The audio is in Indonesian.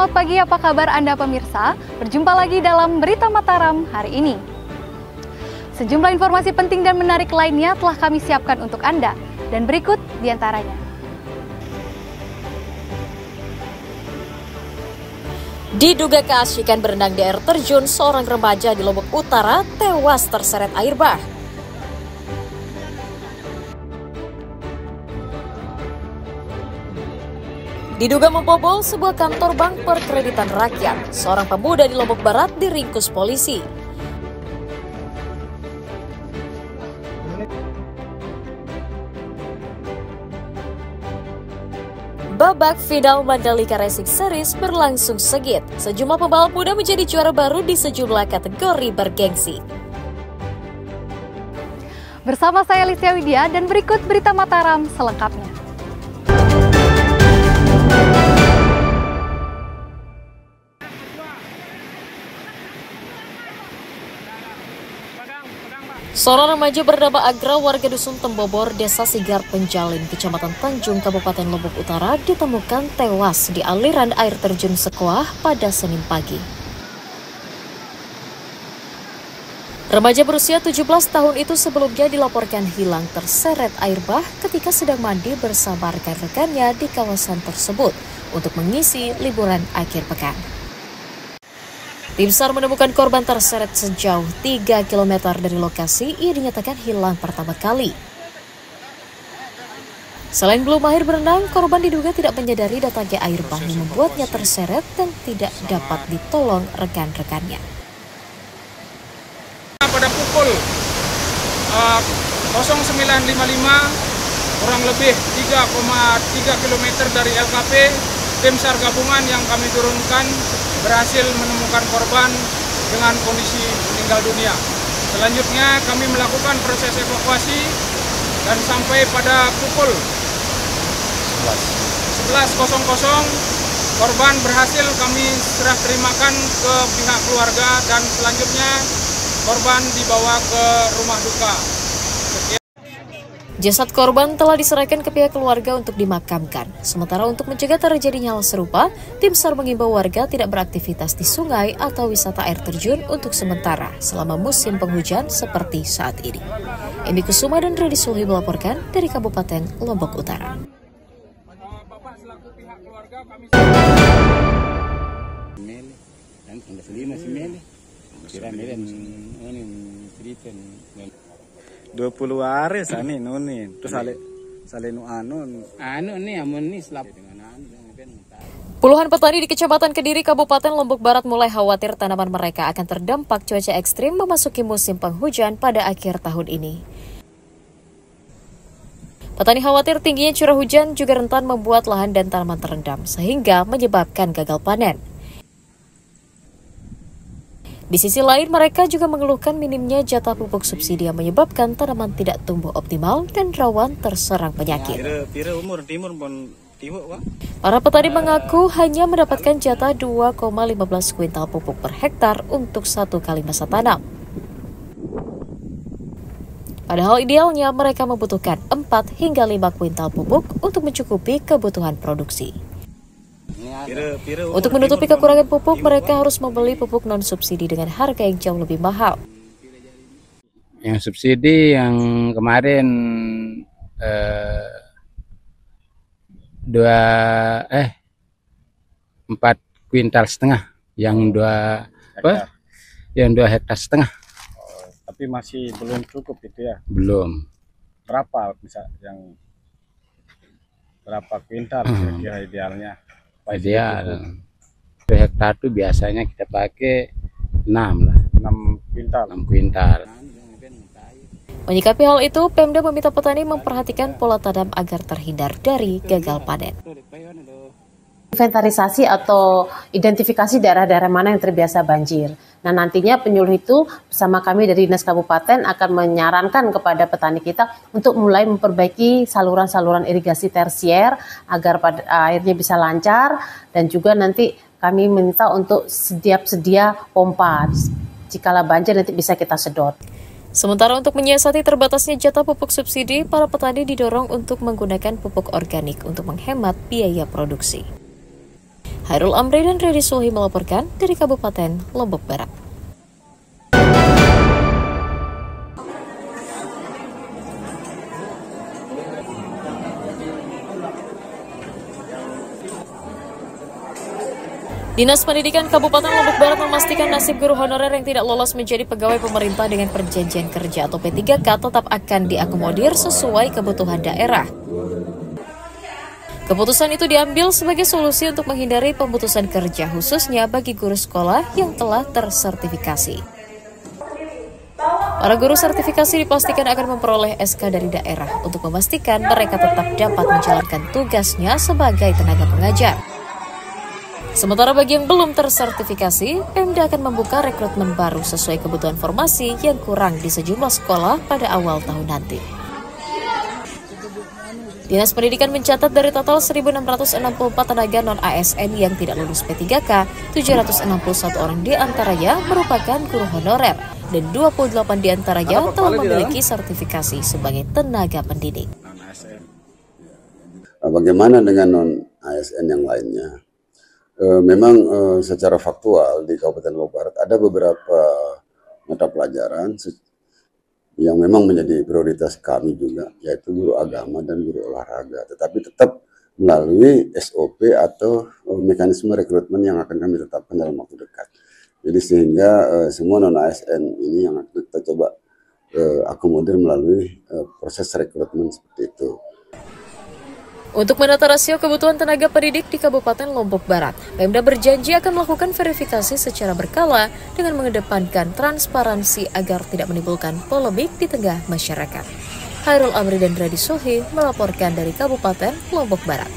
Selamat pagi, apa kabar Anda pemirsa? Berjumpa lagi dalam Berita Mataram hari ini. Sejumlah informasi penting dan menarik lainnya telah kami siapkan untuk Anda, dan berikut diantaranya. Diduga keasyikan berenang di air terjun, seorang remaja di Lombok Utara tewas terseret air bah. Diduga membobol sebuah kantor bank perkreditan rakyat, seorang pemuda di Lombok Barat diringkus polisi. Babak final Mandalika Racing Series berlangsung sengit. Sejumlah pembalap muda menjadi juara baru di sejumlah kategori bergengsi. Bersama saya Lisya Widya dan berikut Berita Mataram selengkapnya. Seorang remaja bernama Agra warga Dusun Tembobor, Desa Sigar Penjalin, Kecamatan Tanjung, Kabupaten Lombok Utara ditemukan tewas di aliran air terjun Sekoah pada Senin pagi. Remaja berusia 17 tahun itu sebelumnya dilaporkan hilang terseret air bah ketika sedang mandi bersama rekan-rekannya di kawasan tersebut untuk mengisi liburan akhir pekan. Tim SAR menemukan korban terseret sejauh 3 km dari lokasi. Ia dinyatakan hilang pertama kali. Selain belum mahir berenang, korban diduga tidak menyadari datangnya air bah yang membuatnya terseret dan tidak dapat ditolong rekan-rekannya. Pada pukul 09.55, kurang lebih 3,3 km dari LKP, tim SAR gabungan yang kami turunkan berhasil menemukan korban dengan kondisi meninggal dunia. Selanjutnya kami melakukan proses evakuasi dan sampai pada pukul 11.00 korban berhasil kami serah terimakan ke pihak keluarga dan selanjutnya korban dibawa ke rumah duka. Jasad korban telah diserahkan ke pihak keluarga untuk dimakamkan. Sementara untuk mencegah terjadinya hal serupa, tim SAR mengimbau warga tidak beraktivitas di sungai atau wisata air terjun untuk sementara selama musim penghujan seperti saat ini. Emi Kusuma dan Redi Sulhi melaporkan dari Kabupaten Lombok Utara. Dua 20 hari sani nuni terus sale nu anu nih amun nih selap. Puluhan petani di Kecamatan Kediri, Kabupaten Lombok Barat mulai khawatir tanaman mereka akan terdampak cuaca ekstrim memasuki musim penghujan pada akhir tahun ini. Petani khawatir tingginya curah hujan juga rentan membuat lahan dan tanaman terendam sehingga menyebabkan gagal panen. Di sisi lain, mereka juga mengeluhkan minimnya jatah pupuk subsidi yang menyebabkan tanaman tidak tumbuh optimal dan rawan terserang penyakit. Para petani mengaku hanya mendapatkan jatah 2,15 kuintal pupuk per hektar untuk satu kali masa tanam. Padahal idealnya mereka membutuhkan 4 hingga 5 kuintal pupuk untuk mencukupi kebutuhan produksi. Untuk menutupi kekurangan pupuk, mereka harus membeli pupuk non-subsidi dengan harga yang jauh lebih mahal. Yang subsidi yang kemarin 4,5 kuintal, yang 2 hektar setengah. Tapi masih belum cukup itu ya? Belum. Berapa bisa yang berapa kuintal kira idealnya? Ideal 2 hektar itu biasanya kita pakai 6 lah. 6 kuintal. Menyikapi hal itu, Pemda meminta petani memperhatikan pola tanam agar terhindar dari gagal panen. Inventarisasi atau identifikasi daerah-daerah mana yang terbiasa banjir. Nah, nantinya penyuluh itu bersama kami dari Dinas Kabupaten akan menyarankan kepada petani kita untuk mulai memperbaiki saluran-saluran irigasi tersier agar airnya bisa lancar, dan juga nanti kami minta untuk sedia pompa. Jikalau banjir nanti bisa kita sedot. Sementara untuk menyiasati terbatasnya jatah pupuk subsidi, para petani didorong untuk menggunakan pupuk organik untuk menghemat biaya produksi. Hairul Amri dan Redi Suhi melaporkan dari Kabupaten Lombok Barat. Dinas Pendidikan Kabupaten Lombok Barat memastikan nasib guru honorer yang tidak lolos menjadi pegawai pemerintah dengan perjanjian kerja atau P3K tetap akan diakomodir sesuai kebutuhan daerah. Keputusan itu diambil sebagai solusi untuk menghindari pemutusan kerja khususnya bagi guru sekolah yang telah tersertifikasi. Para guru sertifikasi dipastikan akan memperoleh SK dari daerah untuk memastikan mereka tetap dapat menjalankan tugasnya sebagai tenaga pengajar. Sementara bagi yang belum tersertifikasi, Pemda akan membuka rekrutmen baru sesuai kebutuhan formasi yang kurang di sejumlah sekolah pada awal tahun nanti. Dinas Pendidikan mencatat dari total 1.664 tenaga non-ASN yang tidak lulus P3K, 761 orang diantaranya merupakan guru honorer dan 28 diantaranya telah memiliki sertifikasi sebagai tenaga pendidik. Bagaimana dengan non-ASN yang lainnya? Memang secara faktual di Kabupaten Lombok Barat ada beberapa mata pelajaran yang memang menjadi prioritas kami juga, yaitu guru agama dan guru olahraga. Tetapi tetap melalui SOP atau mekanisme rekrutmen yang akan kami tetapkan dalam waktu dekat. Jadi sehingga semua non-ASN ini yang kita coba akomodir melalui proses rekrutmen seperti itu. Untuk menata rasio kebutuhan tenaga pendidik di Kabupaten Lombok Barat, Pemda berjanji akan melakukan verifikasi secara berkala dengan mengedepankan transparansi agar tidak menimbulkan polemik di tengah masyarakat. Hairul Amri dan Redi Suhi melaporkan dari Kabupaten Lombok Barat.